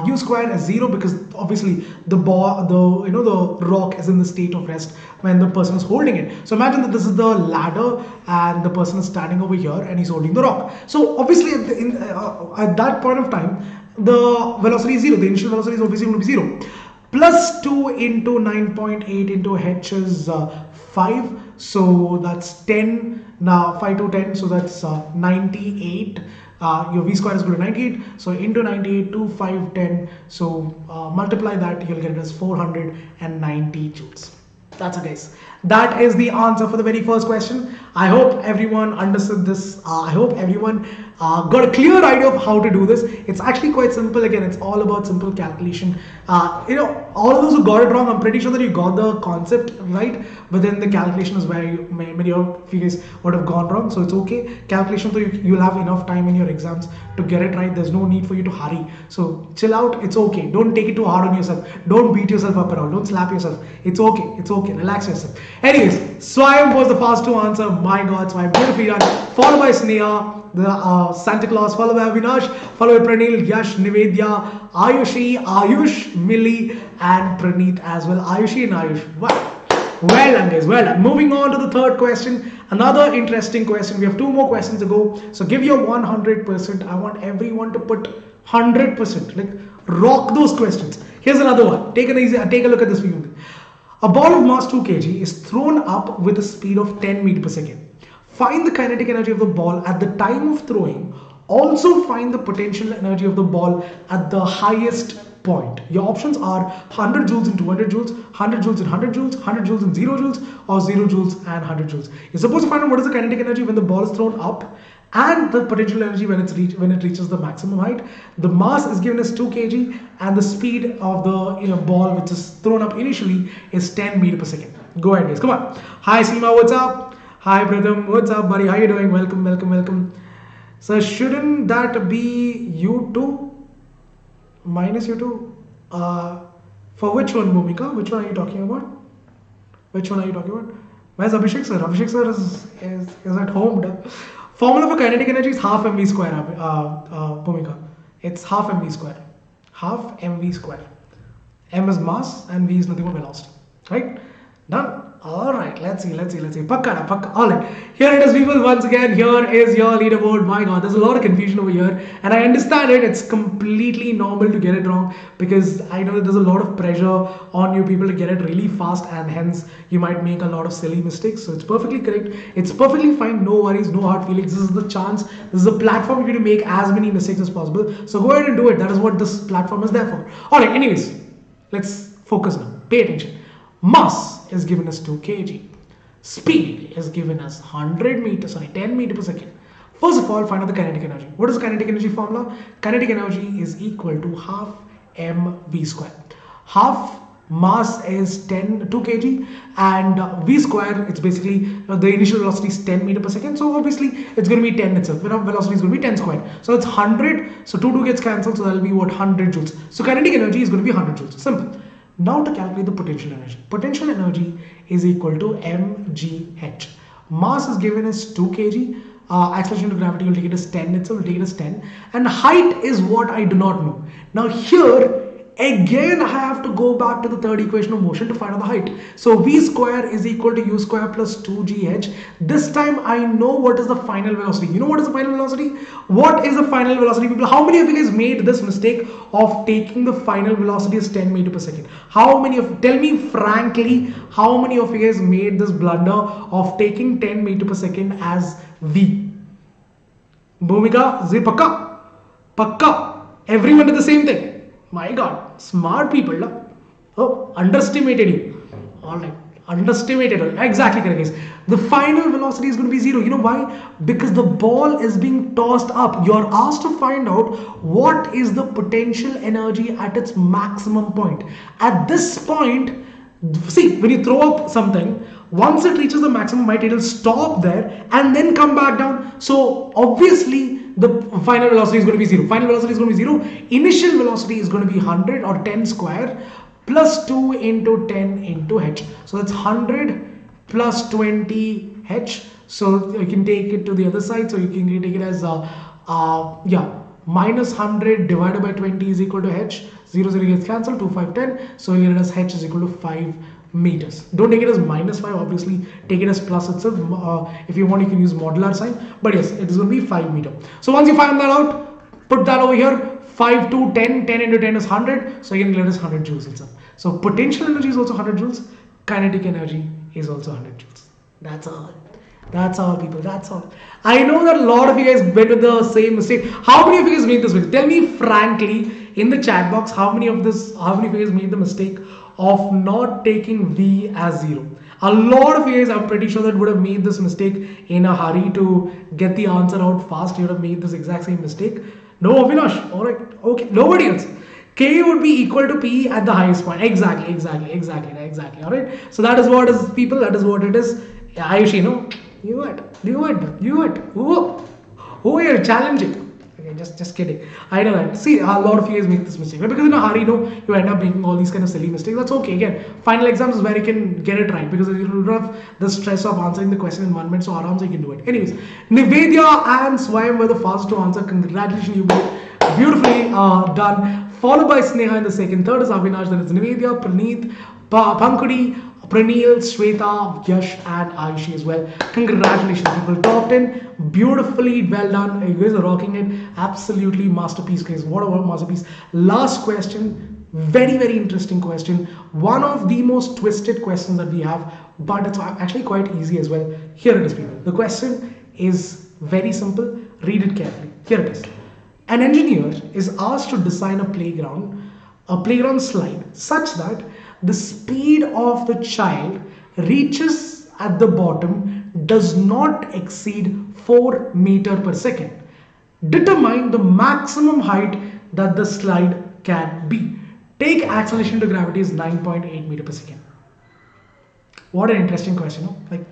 U square is 0 because obviously the rock is in the state of rest when the person is holding it. So imagine that this is the ladder and the person is standing over here and he's holding the rock. So obviously at that point of time, the velocity is 0. The initial velocity is obviously going to be 0. Plus 2 into 9.8 into h is 5. So that's 10. Now 5 to 10. So that's 98. Your v square is equal to 98. So into 98 to 5, 10. So multiply that, you'll get it as 490 joules. That's it, guys. That is the answer for the very first question. I hope everyone understood this. I hope everyone got a clear idea of how to do this. It's actually quite simple. Again, it's all about simple calculation. All of those who got it wrong, I'm pretty sure that you got the concept right, but then the calculation is where many of you guys would have gone wrong. So it's okay. Calculation, so you'll have enough time in your exams to get it right. There's no need for you to hurry. So chill out. It's okay. Don't take it too hard on yourself. Don't beat yourself up around. Don't slap yourself. It's okay. It's okay. Relax yourself. Anyways, Swayam was the first to answer. My God, Swayam, beautifully done. Followed by Sneha, the Santa Claus, followed by Avinash, followed by Praneel, Yash, Nivedya, Ayush, Millie, and Praneet as well. Ayushi and Ayush. Wow. Well done, guys. Well done. Moving on to the third question. Another interesting question. We have 2 more questions to go. So give your 100%. I want everyone to put 100%. Like rock those questions. Here's another one. Take a look at this view. A ball of mass 2 kg is thrown up with a speed of 10 meters per second. Find the kinetic energy of the ball at the time of throwing. Also find the potential energy of the ball at the highest point. Your options are 100 joules and 200 joules, 100 joules and 100 joules, 100 joules and 0 joules, or 0 joules and 100 joules. You're supposed to find out what is the kinetic energy when the ball is thrown up and the potential energy when it reaches the maximum height. The mass is given as 2 kg and the speed of the ball which is thrown up initially is 10 meters per second. Go ahead, guys. Come on. Hi Seema, what's up? Hi Pratham, what's up, buddy? How you doing? Welcome, welcome, welcome. So shouldn't that be U2 minus U2? For which one, Bhumika? Which one are you talking about? Which one are you talking about? Where's Abhishek sir? Abhishek sir is at home. Formula for kinetic energy is half mv square, Bhumika. It's half mv square. Half mv square. M is mass and v is nothing but velocity. Right? Done. All right, let's see. Pakka na, pakka. All right, here it is, people. Once again, here is your leaderboard. My God, there's a lot of confusion over here, and I understand it. It's completely normal to get it wrong because I know that there's a lot of pressure on you people to get it really fast, and hence you might make a lot of silly mistakes. So it's perfectly correct. It's perfectly fine. No worries, no hard feelings. This is the chance. This is a platform for you to make as many mistakes as possible. So go ahead and do it. That is what this platform is there for. All right. Anyways, let's focus now. Pay attention. Mass is given as 2 kg. Speed is given as 10 meter per second. First of all, find out the kinetic energy. What is the kinetic energy formula? Kinetic energy is equal to half mv square. Half mass is 2 kg, and v square, it's basically the initial velocity is 10 meter per second, so obviously it's going to be 10 itself. Velocity is going to be 10 squared, so it's 100. So 2 gets cancelled, so that will be what, 100 joules. So kinetic energy is going to be 100 joules. Simple. Now to calculate the potential energy. Potential energy is equal to mgh. Mass is given as 2 kg. Acceleration to gravity will take it as 10 itself, will take it as 10. And height is what I do not know. Now here, again I have to go back to the third equation of motion to find out the height. So v square is equal to u square plus 2gh. This time I know what is the final velocity. You know what is the final velocity? What is the final velocity, people? How many of you guys made this mistake of taking the final velocity as 10 meter per second? How many of, tell me frankly, how many of you guys made this blunder of taking 10 meter per second as v? Bhumika, pakka, pakka. Everyone did the same thing. My God, smart people. Oh, underestimated you. All right, underestimated. Exactly correct, guys. The final velocity is going to be 0. You know why? Because the ball is being tossed up. You're asked to find out what is the potential energy at its maximum point. At this point, see, when you throw up something, once it reaches the maximum height, it will stop there and then come back down. So obviously the final velocity is going to be 0. Final velocity is going to be 0. Initial velocity is going to be 100 or 10 square plus 2 into 10 into h. So that's 100 plus 20 h. So you can take it to the other side. So you can take it as minus 100 divided by 20 is equal to h. 0 gets cancelled. 2 5 10. So here it is, h is equal to 5 meters. Don't take it as minus 5, obviously take it as plus itself. If you want, you can use modular sign, but yes, it is going to be 5 meter. So once you find that out, put that over here. 5 to 10, 10 into 10 is 100, so you can get us 100 joules itself. So potential energy is also 100 joules, kinetic energy is also 100 joules. That's all. That's all, people. That's all. I know that a lot of you guys went with the same mistake. How many of you guys made this mistake? Tell me frankly in the chat box, how many of you guys made the mistake of not taking v as 0? A lot of you guys, I'm pretty sure, that would have made this mistake in a hurry to get the answer out fast. You would have made this exact same mistake. No, Avinash. All right. Okay. Nobody else. K would be equal to P at the highest point. Exactly. All right. So that is what is, people. That is what it is. Yeah, Ayushi, no. You it. Oh, you're challenging. Okay, just kidding. I know that. See, a lot of you guys make this mistake because in a hurry, you end up making all these kind of silly mistakes. That's okay. Again, final exams is where you can get it right because you don't have the stress of answering the question in 1 minute, so aram se you can do it. Anyways, Nivedya and Swayam were the first to answer. Congratulations, you both. Beautifully done. Followed by Sneha in the second. Third is Avinash. Then it's Nivedya, Praneeth, Pankudi, Pranil, Shweta, Yash and Ayushi as well. Congratulations, people. Top 10. Beautifully well done. You guys are rocking it. Absolutely masterpiece, guys. What a masterpiece. Last question. Very, very interesting question. One of the most twisted questions that we have, but it's actually quite easy as well. Here it is, people. The question is very simple. Read it carefully. Here it is. An engineer is asked to design a playground slide such that the speed of the child reaches at the bottom does not exceed 4 meters per second. Determine the maximum height that the slide can be. Take acceleration to gravity is 9.8 meters per second. What an interesting question, no? Like,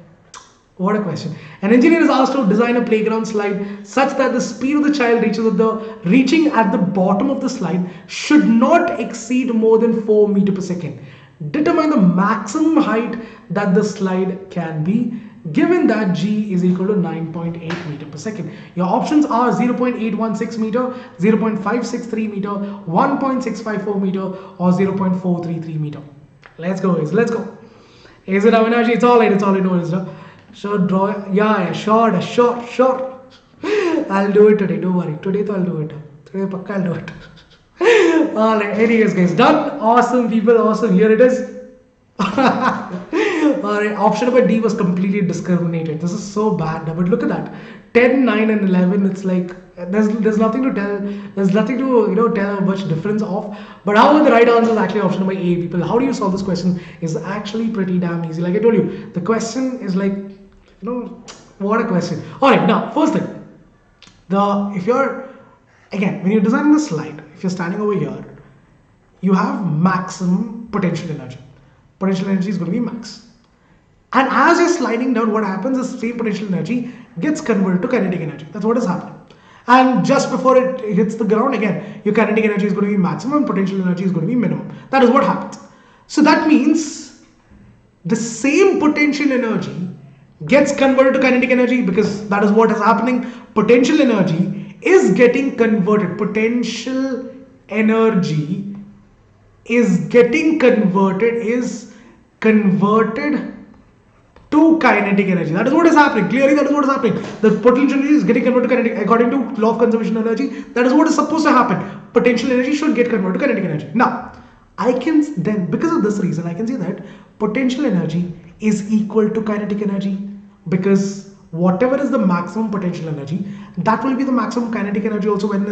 what a question. An engineer is asked to design a playground slide such that the speed of the child reaching at the bottom of the slide should not exceed more than 4 meters per second. Determine the maximum height that the slide can be, given that g is equal to 9.8 meters per second. Your options are 0.816 meter, 0.563 meter, 1.654 meter, or 0.433 meter. Let's go, guys. Let's go. Is it Avinash? It's all right. It's all right. No worries. No. Sure, draw. Yeah, sure. I'll do it today. Don't worry. Today, I'll do it. Today, pakka I'll do it. All right. Anyways, guys, done. Awesome, people. Awesome. Here it is. Alright, option number D was completely discriminated. This is so bad, but look at that. 10, 9, and 11. It's like there's nothing to tell. There's nothing to tell much difference of. But however, the right answer is actually option number A. People, how do you solve this question? Is actually pretty damn easy. Like I told you, the question is like what a question. Alright, now first thing, if you're again when you're designing the slide, if you're standing over here, you have maximum potential energy. Potential energy is going to be max. And as you're sliding down, what happens is same potential energy gets converted to kinetic energy. That's what is happening. And just before it hits the ground, again, your kinetic energy is going to be maximum, potential energy is going to be minimum. That is what happens. So that means the same potential energy gets converted to kinetic energy because that is what is happening. Potential energy is getting converted. Potential energy is getting converted to kinetic energy. That is what is happening. Clearly, that is what is happening. The potential energy is getting converted to kinetic. According to law of conservation of energy, that is what is supposed to happen. Potential energy should get converted to kinetic energy. Now, I can then, because of this reason, I can say that potential energy is equal to kinetic energy, because whatever is the maximum potential energy, that will be the maximum kinetic energy also when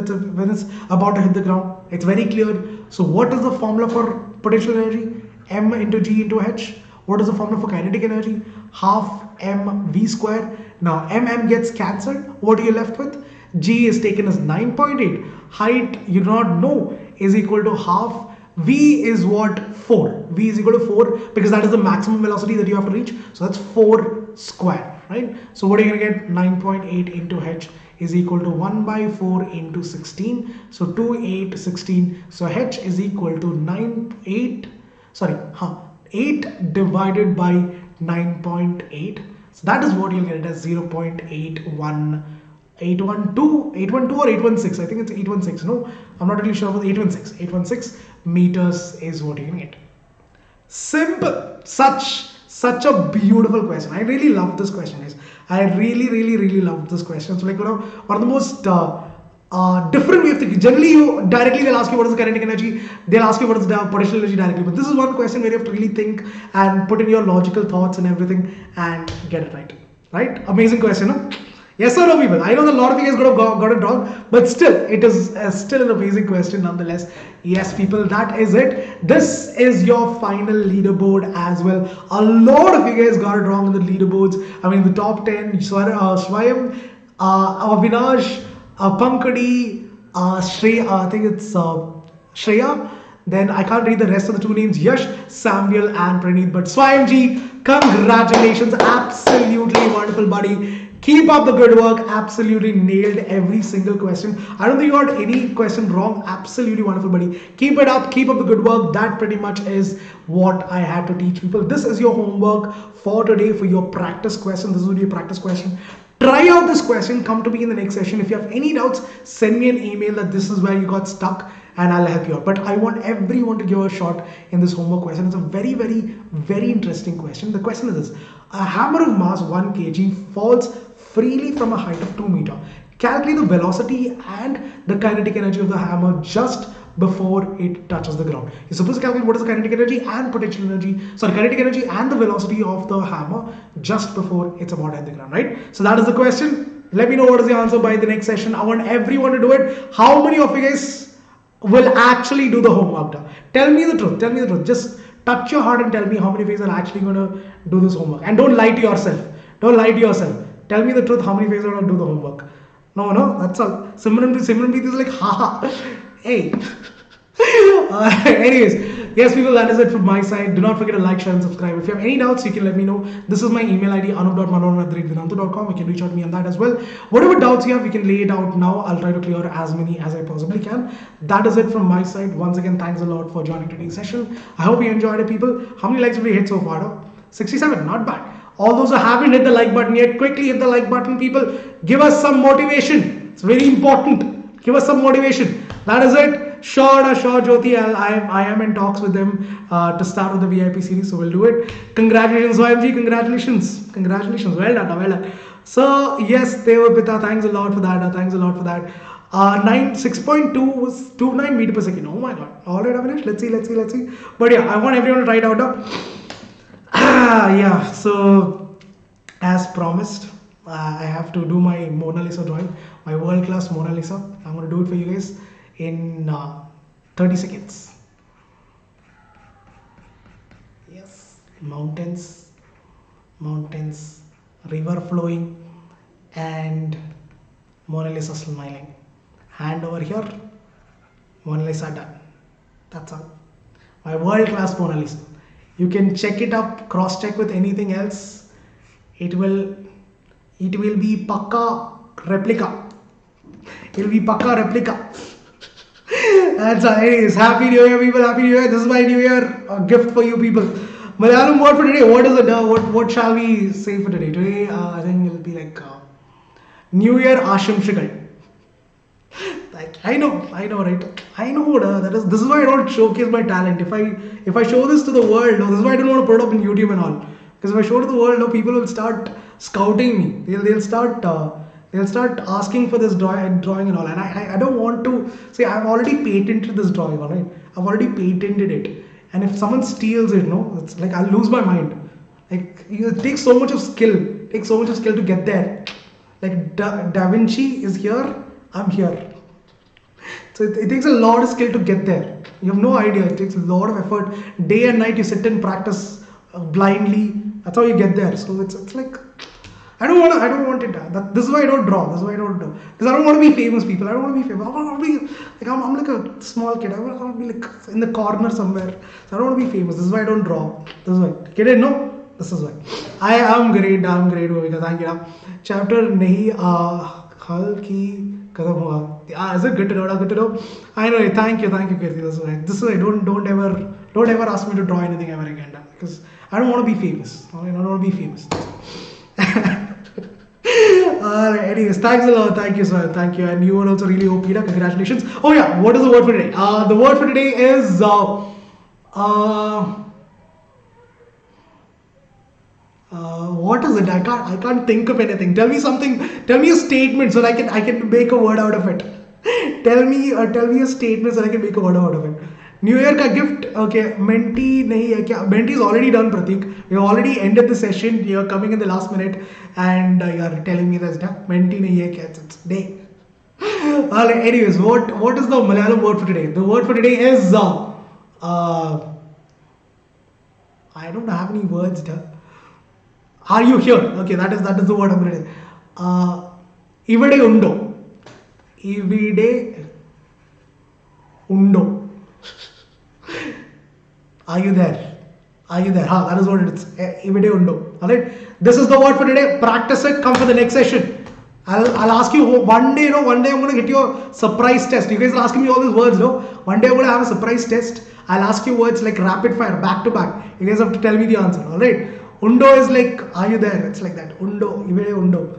it's about to hit the ground. It's very clear. So what is the formula for potential energy? M into G into H. What is the formula for kinetic energy? Half mv square. Now mm gets cancelled. What are you left with? G is taken as 9.8. Height you do not know is equal to half. V is what? 4. V is equal to 4 because that is the maximum velocity that you have to reach. So that's 4 square. Right? So what are you going to get? 9.8 into H is equal to 1 by 4 into 16. So 2, 8, 16. So H is equal to 8 divided by 9.8. So that is what you'll get it as 0.812 or 816. I think it's 816. No, I'm not really sure about 816. 816 meters is what you can get. Simple. Such a beautiful question. I really love this question, guys. I really love this question. So like one of the most different way of thinking. Generally, they'll ask you what is the kinetic energy. They'll ask you what is the potential energy directly. But this is one question where you have to really think and put in your logical thoughts and everything and get it right. Right? Amazing question, no? Yes or no, people? I know that a lot of you guys got it wrong, but still, it is still an amazing question nonetheless. Yes, people, that is it. This is your final leaderboard as well. A lot of you guys got it wrong in the leaderboards. I mean, the top 10, Swayam, Avinash, Pankadi, Shreya, I think it's Shreya. Then I can't read the rest of the two names, Yash, Samuel and Praneeth. But Swayamji, congratulations. Absolutely wonderful, buddy. Keep up the good work. Absolutely nailed every single question. I don't think you got any question wrong. Absolutely wonderful, buddy. Keep it up. Keep up the good work. That pretty much is what I had to teach people. This is your homework for today for your practice question. This will be a practice question. Try out this question. Come to me in the next session. If you have any doubts, send me an email that this is where you got stuck and I'll help you out. But I want everyone to give a shot in this homework question. It's a very interesting question. The question is this: a hammer of mass 1 kg falls freely from a height of 2 meters. Calculate the velocity and the kinetic energy of the hammer just before it touches the ground. You're supposed to calculate what is the kinetic energy and potential energy, kinetic energy and the velocity of the hammer just before it's about to hit the ground, right? So that is the question. Let me know what is the answer by the next session. I want everyone to do it. How many of you guys will actually do the homework? Tell me the truth. Tell me the truth. Just touch your heart and tell me how many of you guys are actually going to do this homework. And don't lie to yourself. Don't lie to yourself. Tell me the truth, how many ways are going to do the homework? No, that's all. Simranpreet is like, haha, hey. Anyways, yes, people, that is it from my side. Do not forget to like, share, and subscribe. If you have any doubts, you can let me know. This is my email ID, anoop.manoran@vedantu.com. You can reach out to me on that as well. Whatever doubts you have, you can lay it out now. I'll try to clear as many as I possibly can. That is it from my side. Once again, thanks a lot for joining today's session. I hope you enjoyed it, people. How many likes have we hit so far? 67, not bad. All those who haven't hit the like button yet, quickly hit the like button, people. Give us some motivation. It's very important. Give us some motivation. That is it. Sure, Jyoti. I am in talks with them to start with the VIP series, so we'll do it. Congratulations, OMG. Congratulations. Well done, well done. So yes, Devapita, thanks a lot for that. Thanks a lot for that. 6.2 was 29 meter per second. Oh my god. All right, Avinash. Let's see. But yeah, I want everyone to try it out now. Yeah. So as promised, I have to do my Mona Lisa drawing, my world class Mona Lisa. I'm going to do it for you guys in 30 seconds. Yes, mountains, river flowing, and Mona Lisa smiling. Hand over here, Mona Lisa done. That's all. My world class Mona Lisa. You can check it up, cross check with anything else. It will be Pakka replica. It will be Pakka replica. That's all. Anyways, Happy New Year, people. Happy New Year. This is my New Year gift for you people. Malayalam word for today. What is it? What shall we say for today? Today, I think it will be like New Year Ashamshikal. Like I know, right? I know this is why I don't showcase my talent. If I show this to the world, this is why I don't want to put it up in YouTube and all. Because if I show to the world, people will start scouting me. They'll start asking for this drawing and all. And I don't want to say I've already patented this drawing, all right? I've already patented it. And if someone steals it, it's like I'll lose my mind. Like it takes so much of skill. It takes so much of skill to get there. Like Da Vinci is here, I'm here. So it takes a lot of skill to get there. You have no idea. It takes a lot of effort. Day and night you sit and practice blindly. That's how you get there. So it's like I don't want it. This is why I don't draw. This is why I don't do. Because I don't want to be famous, people. I don't want to be famous. I want to be like I'm like a small kid. I want to be like in the corner somewhere. So I don't want to be famous. This is why I don't draw. This is why. Get it? No. This is why. I am great. Bhumika. Thank you. Chapter nahi hal ki kadam hua. Is it good to know? Good to know. I know. Thank you, Kirti. This is why. Don't ever ask me to draw anything ever again. Because I don't want to be famous. I don't want to be famous. Anyways, thanks a lot. Thank you, sir. Thank you. And you were also really OP. Congratulations. Oh yeah, what is the word for today? The word for today is what is it? I can't think of anything. Tell me something. Tell me a statement so that I can make a word out of it. Tell me a statement so that I can make a word out of it. New Year ka gift. Okay, Menti nahi hai kya? Menti is already done, Pratik. We already ended the session. You're coming in the last minute and you're telling me that's done. Menti nahi hai kya? It's day. Anyways, what is the Malayalam word for today? The word for today is I don't have any words. Are you here? Okay, that is the word I'm going to say. Ivide undo. Ivide undo. Are you there? That is what it is. Ivide undo. Alright. This is the word for today. Practice it. Come for the next session. I'll ask you one day. One day I'm going to get you a surprise test. You guys are asking me all these words. One day I'm going to have a surprise test. I'll ask you words like rapid fire, back to back. You guys have to tell me the answer. Alright. Undo is like, are you there? It's like that. Undo. Ivide undo.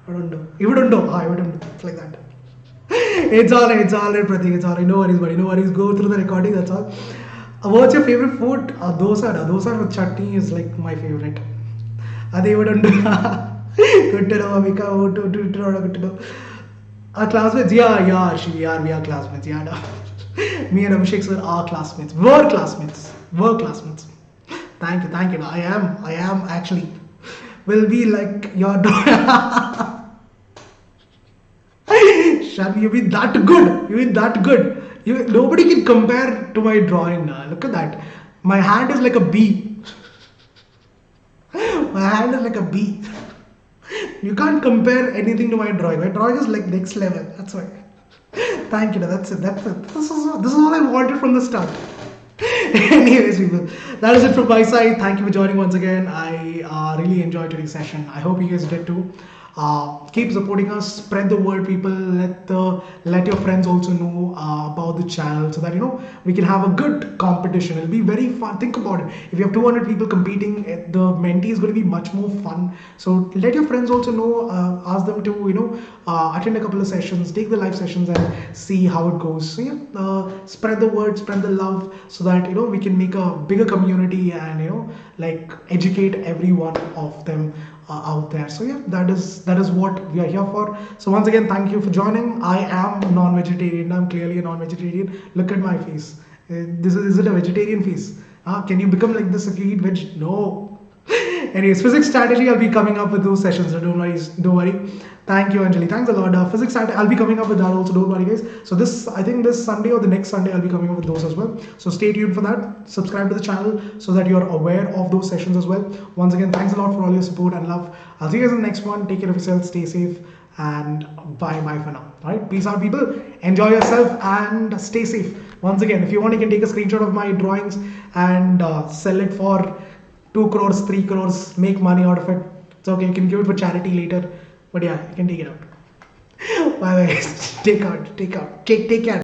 Ivide undo. Ivide undo. It's like that. It's alright, Pratik. It's alright. No worries, buddy. No worries. Go through the recording. That's all. What's your favorite food? Dosa with chutney is like my favorite. Adi would undo. Good to know, Amika. Good to know. Our classmates? Yeah, we are classmates. Yeah, no. Me and Abhishek sir are classmates. Were classmates. Thank you. I am actually. Will be like your daughter. Shall you be that good? Nobody can compare to my drawing. Look at that. My hand is like a bee. You can't compare anything to my drawing. My drawing is like next level. That's why. Thank you. That's it. This is all I wanted from the start. Anyways, people, that is it from my side. Thank you for joining once again. I really enjoyed today's session. I hope you guys did too. Keep supporting us, spread the word, people. Let your friends also know about the channel, so that we can have a good competition. It'll be very fun. Think about it. If you have 200 people competing, the mentee is going to be much more fun. So let your friends also know. Ask them to attend a couple of sessions, take the live sessions, and see how it goes. So yeah, spread the word, spread the love, so that we can make a bigger community and like educate every one of them out there. So yeah, that is what we are here for. So once again, thank you for joining. I am non-vegetarian. I'm clearly a non-vegetarian. Look at my face. This is it a vegetarian face? Can you become like this if you eat veg? No. Anyways, physics strategy, I'll be coming up with those sessions, so don't worry. Thank you, Anjali. Thanks a lot. Physics strategy, I'll be coming up with that also. Don't worry, guys. So I think this Sunday or the next Sunday, I'll be coming up with those as well. So stay tuned for that. Subscribe to the channel so that you're aware of those sessions as well. Once again, thanks a lot for all your support and love. I'll see you guys in the next one. Take care of yourself. Stay safe and bye for now. All right, peace out, people. Enjoy yourself and stay safe. Once again, if you want, you can take a screenshot of my drawings and sell it for 2 crores, 3 crores, make money out of it. It's okay, you can give it for charity later. But yeah, you can take it out. Bye guys. Take care.